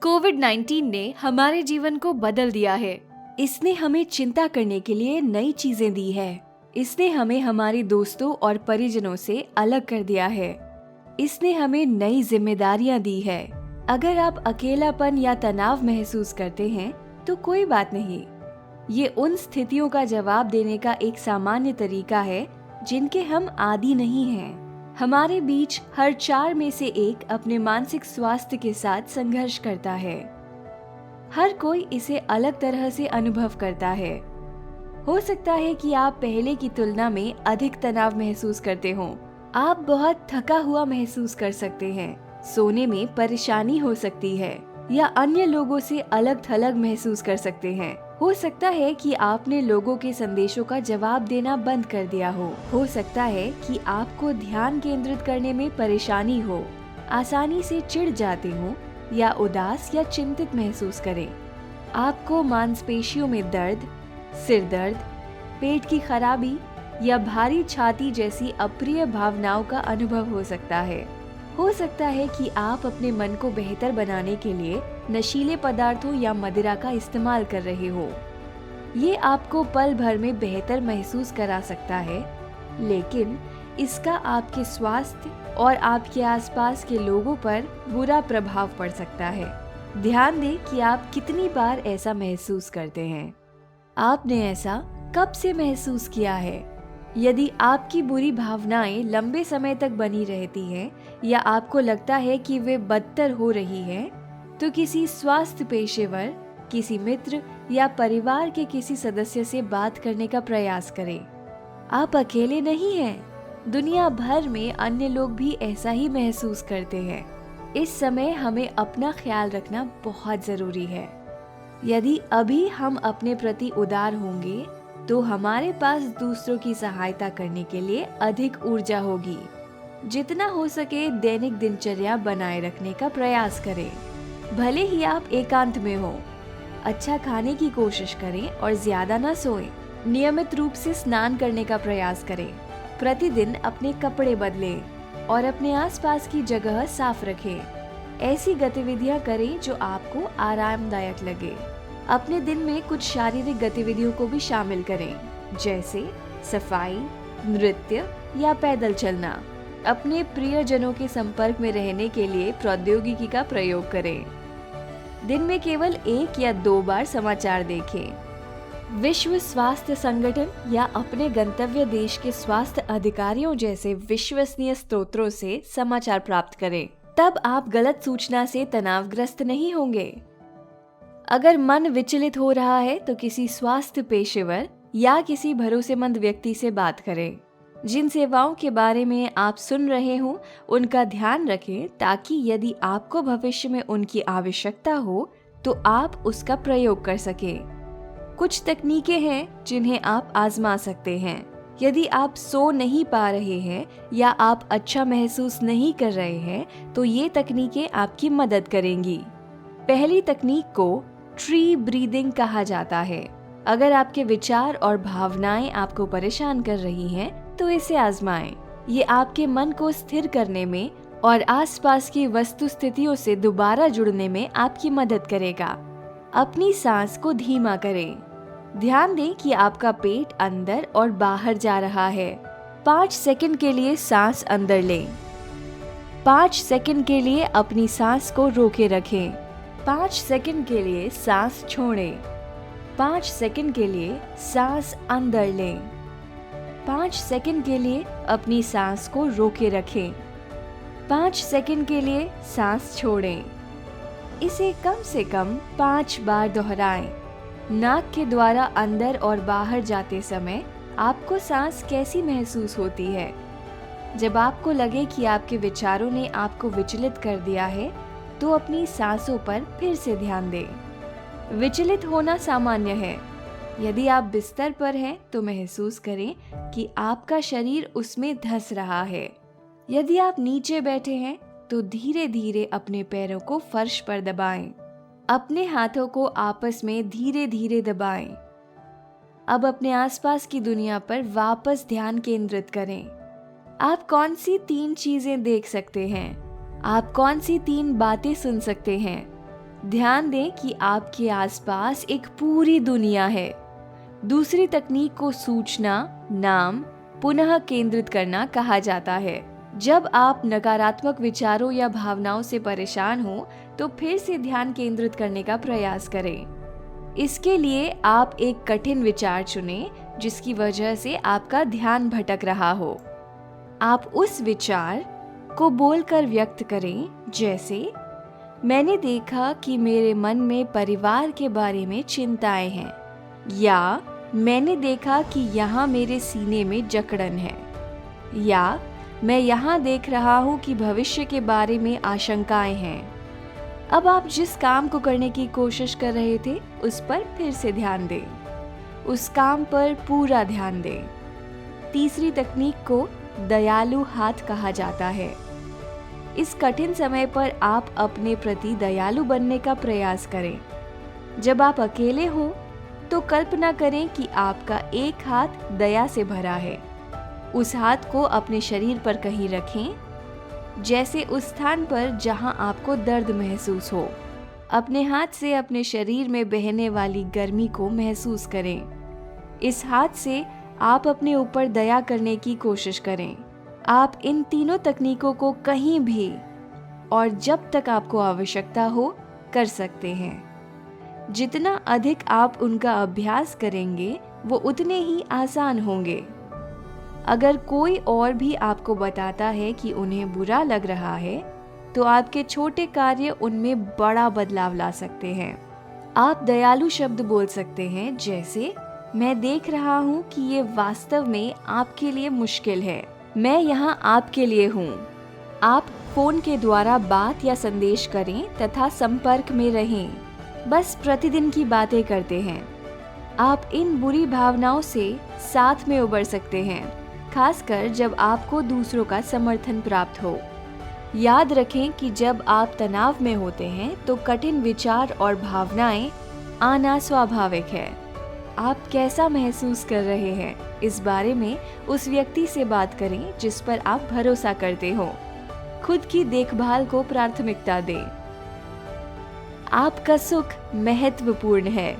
कोविड-19 ने हमारे जीवन को बदल दिया है। इसने हमें चिंता करने के लिए नई चीजें दी है। इसने हमें हमारे दोस्तों और परिजनों से अलग कर दिया है। इसने हमें नई जिम्मेदारियां दी है। अगर आप अकेलापन या तनाव महसूस करते हैं, तो कोई बात नहीं। ये उन स्थितियों का जवाब देने का एक सामान्य तरीका है जिनके हम आदी नहीं हैं। हमारे बीच हर 4 में से एक अपने मानसिक स्वास्थ्य के साथ संघर्ष करता है। हर कोई इसे अलग तरह से अनुभव करता है। हो सकता है कि आप पहले की तुलना में अधिक तनाव महसूस करते हों। आप बहुत थका हुआ महसूस कर सकते हैं। सोने में परेशानी हो सकती है या अन्य लोगों से अलग थलग महसूस कर सकते हैं। हो सकता है कि आपने लोगों के संदेशों का जवाब देना बंद कर दिया हो सकता है कि आपको ध्यान केंद्रित करने में परेशानी हो, आसानी से चिढ़ जाते हो या उदास या चिंतित महसूस करें। आपको मांसपेशियों में दर्द, सिर दर्द, पेट की खराबी या भारी छाती जैसी अप्रिय भावनाओं का अनुभव हो सकता है। हो सकता है कि आप अपने मन को बेहतर बनाने के लिए नशीले पदार्थों या मदिरा का इस्तेमाल कर रहे हो। ये आपको पल भर में बेहतर महसूस करा सकता है, लेकिन इसका आपके स्वास्थ्य और आपके आसपास के लोगों पर बुरा प्रभाव पड़ सकता है। ध्यान दें कि आप कितनी बार ऐसा महसूस करते हैं। आपने ऐसा कब से महसूस किया है? यदि आपकी बुरी भावनाएं लंबे समय तक बनी रहती हैं या आपको लगता है कि वे बदतर हो रही हैं, तो किसी स्वास्थ्य पेशेवर, किसी मित्र या परिवार के किसी सदस्य से बात करने का प्रयास करें। आप अकेले नहीं हैं। दुनिया भर में अन्य लोग भी ऐसा ही महसूस करते हैं। इस समय हमें अपना ख्याल रखना बहुत जरूरी है। यदि अभी हम अपने प्रति उदार होंगे, तो हमारे पास दूसरों की सहायता करने के लिए अधिक ऊर्जा होगी। जितना हो सके दैनिक दिनचर्या बनाए रखने का प्रयास करें। भले ही आप एकांत में हो, अच्छा खाने की कोशिश करें और ज्यादा ना सोएं। नियमित रूप से स्नान करने का प्रयास करें। प्रतिदिन अपने कपड़े बदलें और अपने आसपास की जगह साफ रखें। ऐसी गतिविधियां करें जो आपको आरामदायक लगे। अपने दिन में कुछ शारीरिक गतिविधियों को भी शामिल करें, जैसे सफाई, नृत्य या पैदल चलना। अपने प्रियजनों के संपर्क में रहने के लिए प्रौद्योगिकी का प्रयोग करें। दिन में केवल 1 या 2 बार समाचार देखें। विश्व स्वास्थ्य संगठन या अपने गंतव्य देश के स्वास्थ्य अधिकारियों जैसे विश्वसनीय स्रोतों से समाचार प्राप्त करें। तब आप गलत सूचना से तनावग्रस्त नहीं होंगे। अगर मन विचलित हो रहा है, तो किसी स्वास्थ्य पेशेवर या किसी भरोसेमंद व्यक्ति से बात करें। जिन सेवाओं के बारे में आप सुन रहे हो, उनका ध्यान रखें ताकि यदि आपको भविष्य में उनकी आवश्यकता हो, तो आप उसका प्रयोग कर सकें। कुछ तकनीकें हैं जिन्हें आप आजमा सकते हैं। यदि आप सो नहीं पा रहे हैं या आप अच्छा महसूस नहीं कर रहे हैं, तो ये तकनीकें आपकी मदद करेंगी। पहली तकनीक को ट्री ब्रीदिंग कहा जाता है। अगर आपके विचार और भावनाएं आपको परेशान कर रही हैं, तो इसे आजमाएं। ये आपके मन को स्थिर करने में और आसपास की वस्तु स्थितियों से दोबारा जुड़ने में आपकी मदद करेगा। अपनी सांस को धीमा करें। ध्यान दें कि आपका पेट अंदर और बाहर जा रहा है। 5 सेकंड के लिए सांस अंदर लें। 5 सेकंड के लिए अपनी सांस को रोके रखें। 5 सेकंड के लिए सांस छोड़ें। 5 सेकंड के लिए सांस अंदर लें। 5 सेकंड के लिए अपनी सांस को रोके रखें। 5 सेकंड के लिए सांस छोड़ें। इसे कम से कम 5 बार दोहराएं। नाक के द्वारा अंदर और बाहर जाते समय आपको सांस कैसी महसूस होती है? जब आपको लगे कि आपके विचारों ने आपको विचलित कर दिया है, तो अपनी सांसों पर फिर से ध्यान दें। विचलित होना सामान्य है। यदि आप बिस्तर पर हैं, तो महसूस करें कि आपका शरीर उसमें धंस रहा है। यदि आप नीचे बैठे हैं, तो धीरे धीरे अपने पैरों को फर्श पर दबाएं। अपने हाथों को आपस में धीरे धीरे दबाएं। अब अपने आसपास की दुनिया पर वापस ध्यान केंद्रित करें। आप कौन सी 3 चीजें देख सकते हैं? आप कौन सी 3 बातें सुन सकते हैं? ध्यान दें कि आपके आसपास एक पूरी दुनिया है। दूसरी तकनीक को सूचना, नाम, पुनः केंद्रित करना कहा जाता है। जब आप नकारात्मक विचारों या भावनाओं से परेशान हो तो फिर से ध्यान केंद्रित करने का प्रयास करें। इसके लिए आप एक कठिन विचार चुनें जिसकी वजह से आपका ध्यान भटक रहा हो। आप उस विचार को बोलकर व्यक्त करें, जैसे मैंने देखा कि मेरे मन में परिवार के बारे में चिंताएं हैं, या मैंने देखा कि यहाँ मेरे सीने में जकड़न है, या मैं यहाँ देख रहा हूँ कि भविष्य के बारे में आशंकाएं हैं। अब आप जिस काम को करने की कोशिश कर रहे थे उस पर फिर से ध्यान दें। उस काम पर पूरा ध्यान दें। तीसरी तकनीक को दयालु हाथ कहा जाता है। इस कठिन समय पर आप अपने प्रति दयालु बनने का प्रयास करें। जब आप अकेले हों तो कल्पना करें कि आपका एक हाथ दया से भरा है। उस हाथ को अपने शरीर पर कहीं रखें, जैसे उस स्थान पर जहां आपको दर्द महसूस हो। अपने हाथ से अपने शरीर में बहने वाली गर्मी को महसूस करें। इस हाथ से आप अपने ऊपर दया करने की कोशिश करें। आप इन तीनों तकनीकों को कहीं भी और जब तक आपको आवश्यकता हो कर सकते हैं। जितना अधिक आप उनका अभ्यास करेंगे वो उतने ही आसान होंगे। अगर कोई और भी आपको बताता है कि उन्हें बुरा लग रहा है तो आपके छोटे कार्य उनमें बड़ा बदलाव ला सकते हैं। आप दयालु शब्द बोल सकते हैं, जैसे मैं देख रहा हूँ कि ये वास्तव में आपके लिए मुश्किल है, मैं यहाँ आपके लिए हूँ। आप फोन के द्वारा बात या संदेश करें तथा संपर्क में रहें, बस प्रतिदिन की बातें करते हैं। आप इन बुरी भावनाओं से साथ में उबर सकते हैं, खासकर जब आपको दूसरों का समर्थन प्राप्त हो। याद रखें कि जब आप तनाव में होते हैं तो कठिन विचार और भावनाएं आना स्वाभाविक है। आप कैसा महसूस कर रहे हैं इस बारे में उस व्यक्ति से बात करें जिस पर आप भरोसा करते हो। खुद की देखभाल को प्राथमिकता दें। आपका सुख महत्वपूर्ण है।